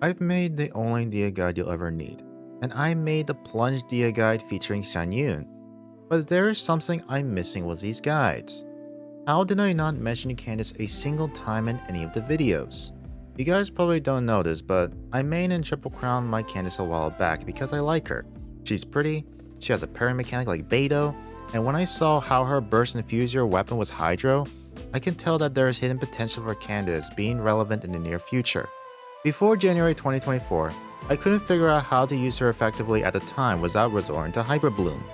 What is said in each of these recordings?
I've made the only Dia guide you'll ever need, and I made the Plunge Dia guide featuring Shan Yun. But there is something I'm missing with these guides. How did I not mention Candace a single time in any of the videos? You guys probably don't know this, but I main and triple crown my Candace a while back because I like her. She's pretty, she has a parry mechanic like Beidou, and when I saw how her burst infuser weapon was Hydro, I can tell that there is hidden potential for Candace being relevant in the near future. Before January 2024, I couldn't figure out how to use her effectively at the time without resorting to Hyper Bloom.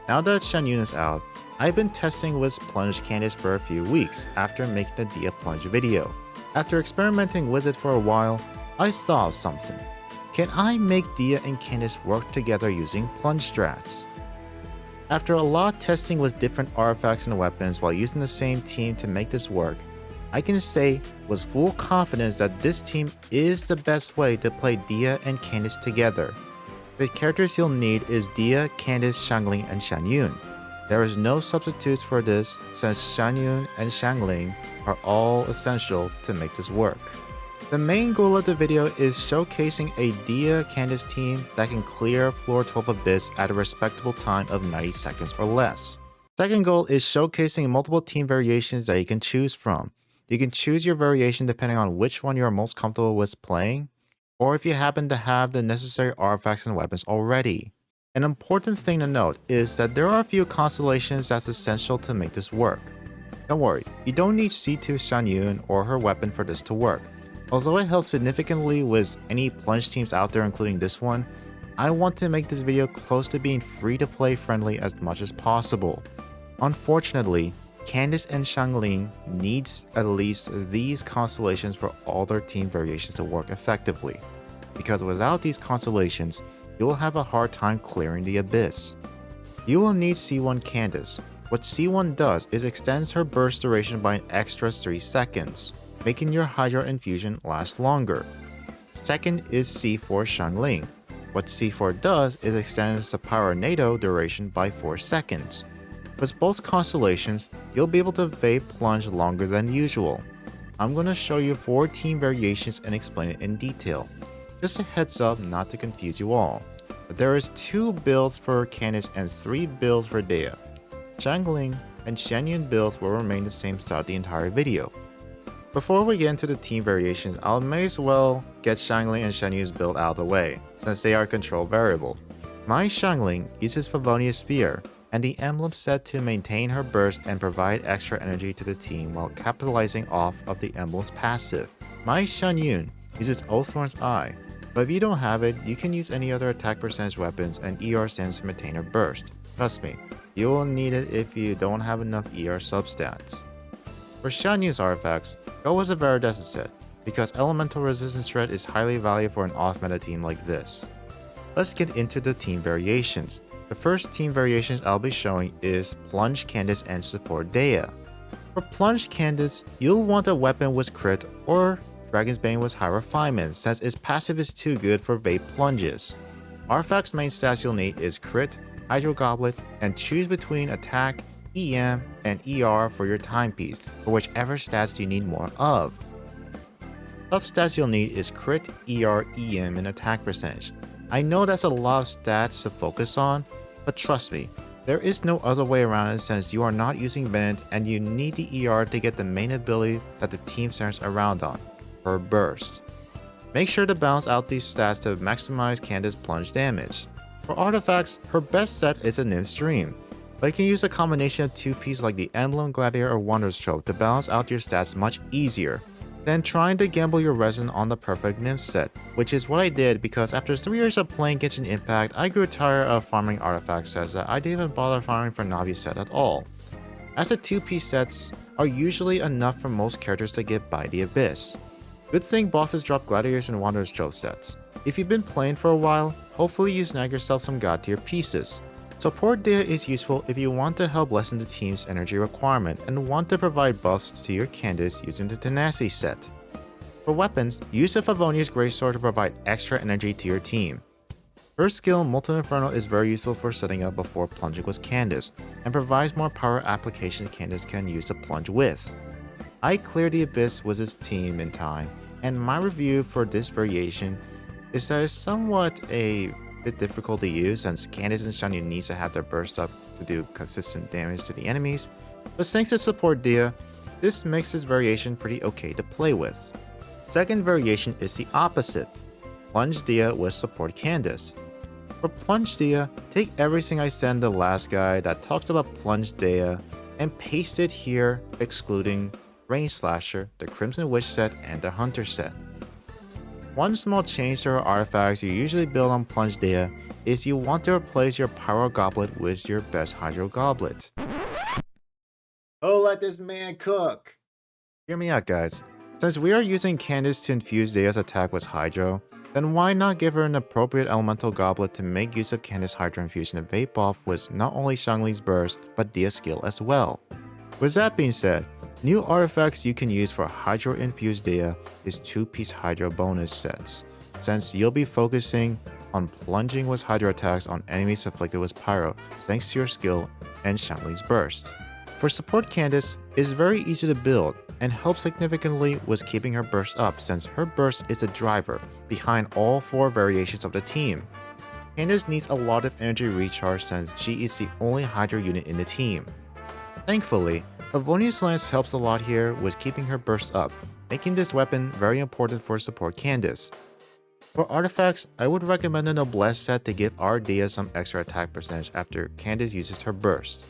Now that Shan Yun is out, I've been testing with Plunge Candace for a few weeks after making the Dia Plunge video. After experimenting with it for a while, I saw something. Can I make Dia and Candace work together using Plunge strats? After a lot of testing with different artifacts and weapons while using the same team to make this work, I can say with full confidence that this team is the best way to play Dia and Candace together. The characters you'll need is Dia, Candace, Xiangling, and Shan Yun. There is no substitutes for this since Shan Yun and Xiangling are all essential to make this work. The main goal of the video is showcasing a Dia Candace team that can clear floor 12 Abyss at a respectable time of 90 seconds or less. Second goal is showcasing multiple team variations that you can choose from. You can choose your variation depending on which one you are most comfortable with playing, or if you happen to have the necessary artifacts and weapons already. An important thing to note is that there are a few constellations that's essential to make this work. Don't worry, you don't need C2 Shan Yun or her weapon for this to work. Although it helps significantly with any plunge teams out there including this one, I want to make this video close to being free to play friendly as much as possible. Unfortunately, Candace and Xiangling needs at least these constellations for all their team variations to work effectively, because without these constellations, you will have a hard time clearing the Abyss. You will need C1 Candace. What C1 does is extends her burst duration by an extra 3 seconds, making your Hydro infusion last longer. Second is C4 Xiangling. What C4 does is extends the Power NATO duration by 4 seconds. With both constellations, you'll be able to vape plunge longer than usual. I'm going to show you 4 team variations and explain it in detail. Just a heads up not to confuse you all. But there is 2 builds for Candace and 3 builds for Dehya. Xiangling and Shan Yun builds will remain the same throughout the entire video. Before we get into the team variations, I may as well get Xiangling and Shan Yun's build out of the way, since they are control variable. My Xiangling uses Favonia's Spear and the emblem set to maintain her burst and provide extra energy to the team while capitalizing off of the emblem's passive. My Shan Yun uses Oaththorn's Eye, but if you don't have it, you can use any other attack percentage weapons and ER sense to maintain her burst. Trust me, you will need it if you don't have enough ER substats. For Shan Yun's artifacts, go with a Varadessa set, because elemental resistance threat is highly valuable for an off-meta team like this. Let's get into the team variations. The first team variations I'll be showing is Plunge Candace and Support Dehya. For Plunge Candace, you'll want a weapon with crit or Dragon's Bane with high refinement since its passive is too good for vape plunges. Artifact's main stats you'll need is crit, Hydro Goblet, and choose between attack, EM, and ER for your timepiece for whichever stats you need more of. Substats you'll need is crit, ER, EM, and attack percentage. I know that's a lot of stats to focus on, but trust me, there is no other way around it since you are not using Bend and you need the ER to get the main ability that the team centers around on, her burst. Make sure to balance out these stats to maximize Candace's plunge damage. For artifacts, her best set is a Nymph Stream, but you can use a combination of 2 pieces like the Emblem, Gladiator, or Wanderer's Trope to balance out your stats much easier than trying to gamble your resin on the perfect Nymph set, which is what I did because after 3 years of playing Genshin Impact, I grew tired of farming artifact sets that I didn't even bother farming for Navi set at all, as the 2-piece sets are usually enough for most characters to get by the Abyss. Good thing bosses drop Gladiators and Wanderer's Trope sets. If you've been playing for a while, hopefully you snag yourself some god tier pieces. Support Dehya is useful if you want to help lessen the team's energy requirement and want to provide buffs to your Candace using the Tenacity set. For weapons, use the Favonia's Greatsword to provide extra energy to your team. Her skill Molten Inferno is very useful for setting up before plunging with Candace, and provides more power application Candace can use to plunge with. I cleared the Abyss with his team in time, and my review for this variation is that it's somewhat a bit difficult to use since Candace and Xianyun needs to have their burst up to do consistent damage to the enemies, but thanks to support Dehya, this makes this variation pretty okay to play with. Second variation is the opposite, Plunge Dehya with support Candace. For Plunge Dehya, take everything I said in the last guide that talks about Plunge Dehya and paste it here, excluding Rain Slasher, the Crimson Witch set, and the Hunter set. One small change to her artifacts you usually build on Plunge Dehya is you want to replace your Pyro Goblet with your best Hydro Goblet. Oh, let this man cook! Hear me out, guys. Since we are using Candace to infuse Dehya's attack with Hydro, then why not give her an appropriate elemental goblet to make use of Candace Hydro Infusion and Vape Off with not only Xiangli's burst, but Dehya's skill as well. With that being said, new artifacts you can use for Hydro Infused Dehya is 2-piece Hydro bonus sets, since you'll be focusing on plunging with Hydro attacks on enemies afflicted with Pyro thanks to your skill and Xiangli's burst. For support Candace, it's very easy to build and helps significantly with keeping her burst up since her burst is the driver behind all 4 variations of the team. Candace needs a lot of energy recharge since she is the only Hydro unit in the team. Thankfully, Favonius Lance helps a lot here with keeping her burst up, making this weapon very important for support Candace. For artifacts, I would recommend the Noblesse set to give our Dehya some extra attack percentage after Candace uses her burst.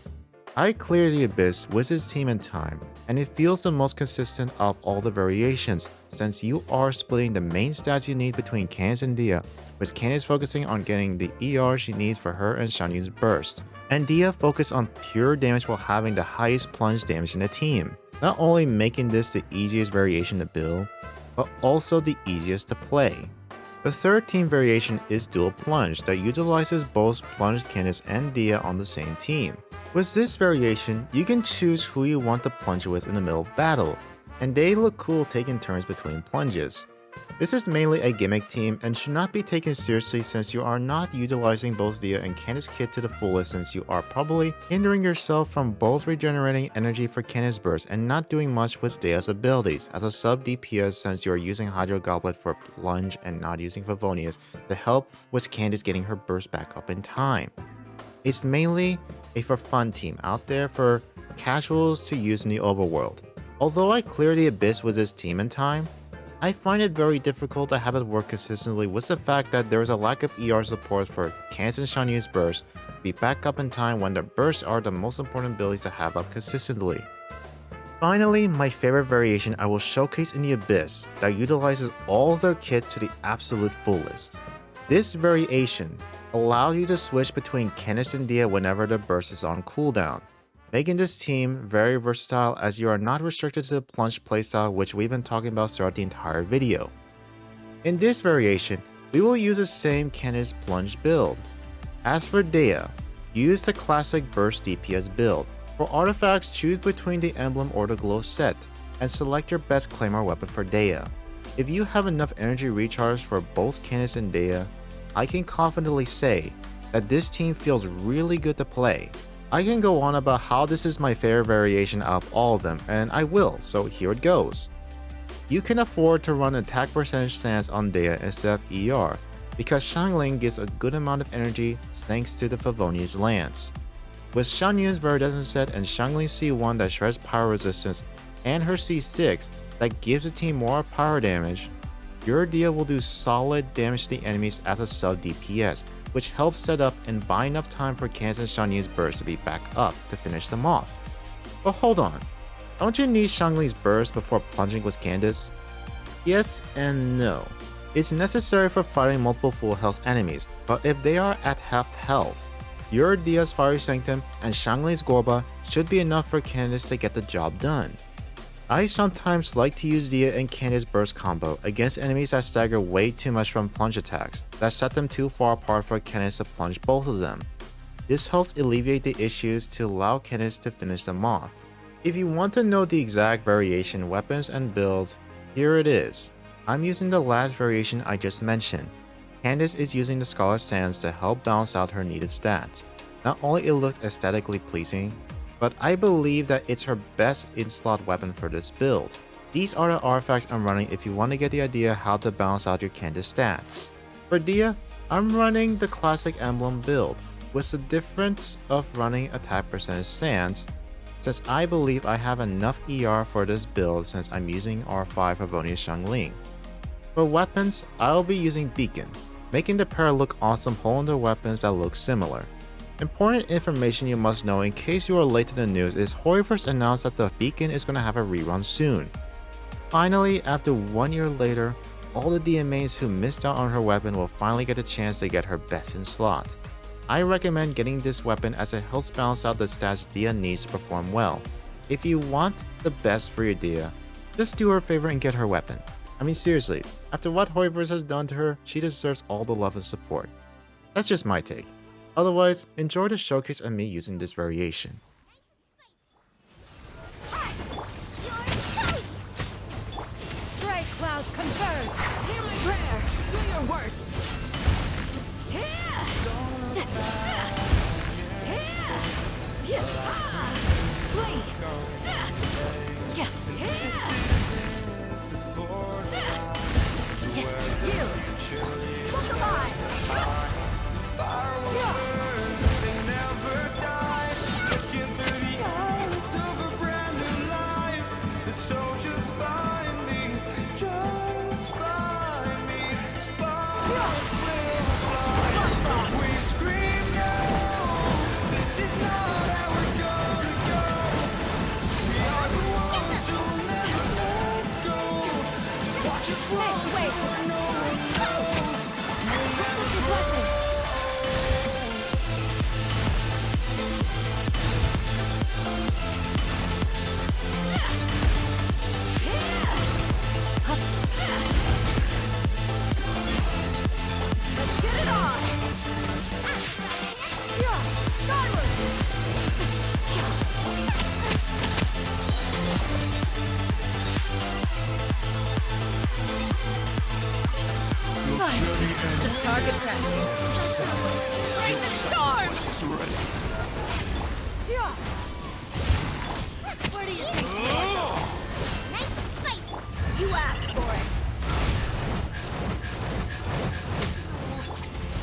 I cleared the Abyss with his team in time, and it feels the most consistent of all the variations since you are splitting the main stats you need between Candace and Dehya, with Candace focusing on getting the ER she needs for her and Xianyun's burst, and Dehya focus on pure damage while having the highest plunge damage in the team, not only making this the easiest variation to build, but also the easiest to play. The third team variation is Dual Plunge that utilizes both Plunged Candace and Dehya on the same team. With this variation, you can choose who you want to plunge with in the middle of battle, and they look cool taking turns between plunges. This is mainly a gimmick team and should not be taken seriously since you are not utilizing both Dehya and Candace kit to the fullest since you are probably hindering yourself from both regenerating energy for Candace burst and not doing much with Dehya's abilities as a sub DPS since you are using Hydro Goblet for plunge and not using Favonius to help with Candace getting her burst back up in time. It's mainly a for fun team out there for casuals to use in the overworld. Although I cleared the Abyss with this team in time, I find it very difficult to have it work consistently with the fact that there is a lack of ER support for Candace and Xianyun's burst to be back up in time when their bursts are the most important abilities to have up consistently. Finally, my favorite variation I will showcase in the Abyss that utilizes all their kits to the absolute fullest. This variation allows you to switch between Candace and Dehya whenever the burst is on cooldown, making this team very versatile as you are not restricted to the plunge playstyle which we've been talking about throughout the entire video. In this variation, we will use the same Candace plunge build. As for Dehya, use the classic burst DPS build. For artifacts, choose between the emblem or the glow set, and select your best claymore weapon for Dehya. If you have enough energy recharge for both Candace and Dehya, I can confidently say that this team feels really good to play. I can go on about how this is my favorite variation out of all of them, and I will, so here it goes. You can afford to run attack percentage stance on Dehya instead of ER, because Xiangling gets a good amount of energy thanks to the Favonius Lance. With Xianyun's Viridescent set and Xiangling's C1 that shreds power resistance, and her C6 that gives the team more power damage, your Dehya will do solid damage to the enemies as a sub DPS, which helps set up and buy enough time for Candace and Xianyun's burst to be back up to finish them off. But hold on, don't you need Xiangling's burst before plunging with Candace? Yes and no. It's necessary for fighting multiple full health enemies, but if they are at half health, your Dehya's Fiery Sanctum and Xiangling's Gorba should be enough for Candace to get the job done. I sometimes like to use Dehya and Candace burst combo against enemies that stagger way too much from plunge attacks that set them too far apart for Candace to plunge both of them. This helps alleviate the issues to allow Candace to finish them off. If you want to know the exact variation weapons and builds, here it is. I'm using the last variation I just mentioned. Candace is using the Scarlet Sands to help balance out her needed stats. Not only it looks aesthetically pleasing, but I believe that it's her best in-slot weapon for this build. These are the artifacts I'm running if you want to get the idea how to balance out your Candace stats. For Dehya, I'm running the classic emblem build, with the difference of running attack percentage sans, since I believe I have enough ER for this build since I'm using R5 for bonus Xiangling. For weapons, I'll be using Beacon, making the pair look awesome holding their weapons that look similar. Important information you must know in case you are late to the news is Hoiverse announced that the Beacon is going to have a rerun soon. Finally, after 1 year later, all the Dehya mains who missed out on her weapon will finally get a chance to get her best in slot. I recommend getting this weapon as it helps balance out the stats Dehya needs to perform well. If you want the best for your Dehya, just do her a favor and get her weapon. I mean seriously, after what Hoiverse has done to her, she deserves all the love and support. That's just my take. Otherwise, enjoy the showcase of me using this variation. Strike cloud confirmed. Hear my prayer. Do your work. Look alive! So just find me, just find me. Sparks will fly. We scream no. This is not how we're gonna go. We are the ones who'll never let go. Just watch us run till no one knows. We'll never grow. Target practice. Bring the storm! Where do you think you are going? Nice and spicy. You asked for it.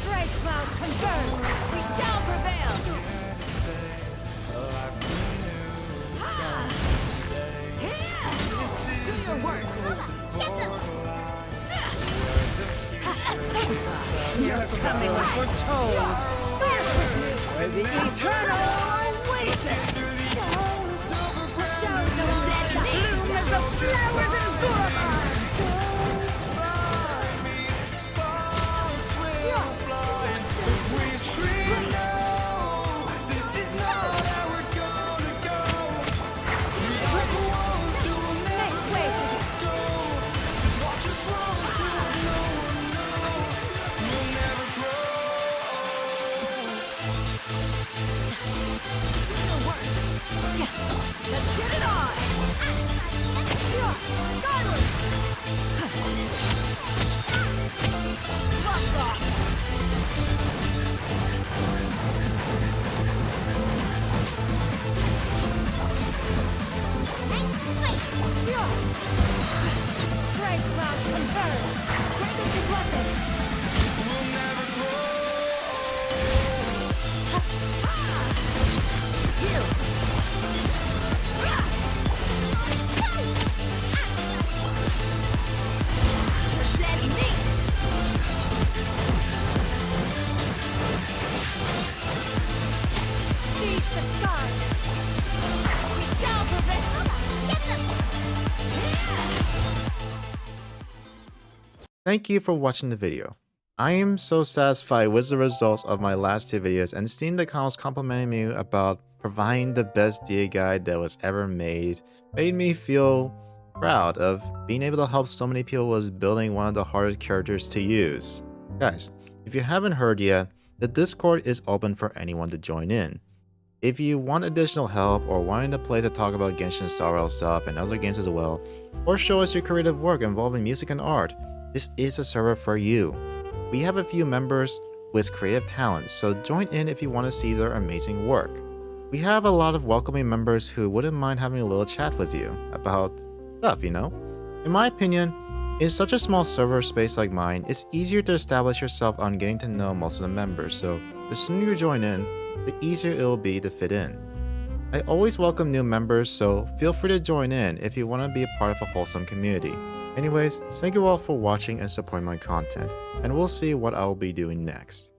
Strike cloud confirmed. We shall prevail. Do your work. Get them. You're coming as we're told. Where the eternal oasis. Shows of dead bloom as the flowers in Boulevard. Just find me. Sparks will fly. If we scream no, this is not how we're gonna go. We are the ones who will never let go. Just watch us run till no one knows. We'll never grow. Let's get it on! Skyward! Lots off! Strike cloud confirmed! Greatest is weapon! We'll never grow. You! Dead meat! Seize the sky! We shall prevail! Get them! Thank you for watching the video. I am so satisfied with the results of my last two videos and seeing the comments complimenting me about providing the best Dehya guide that was ever made made me feel proud of being able to help so many people with building one of the hardest characters to use. Guys, if you haven't heard yet, the Discord is open for anyone to join in. If you want additional help or wanting to play to talk about Genshin Star Rail stuff and other games as well, or show us your creative work involving music and art, this is a server for you. We have a few members with creative talents, so join in if you want to see their amazing work. We have a lot of welcoming members who wouldn't mind having a little chat with you about stuff, you know? In my opinion, In such a small server space like mine, it's easier to establish yourself on getting to know most of the members, so the sooner you join in, the easier it'll be to fit in. I always welcome new members, so feel free to join in if you want to be a part of a wholesome community. Anyways, thank you all for watching and supporting my content, and we'll see what I'll be doing next.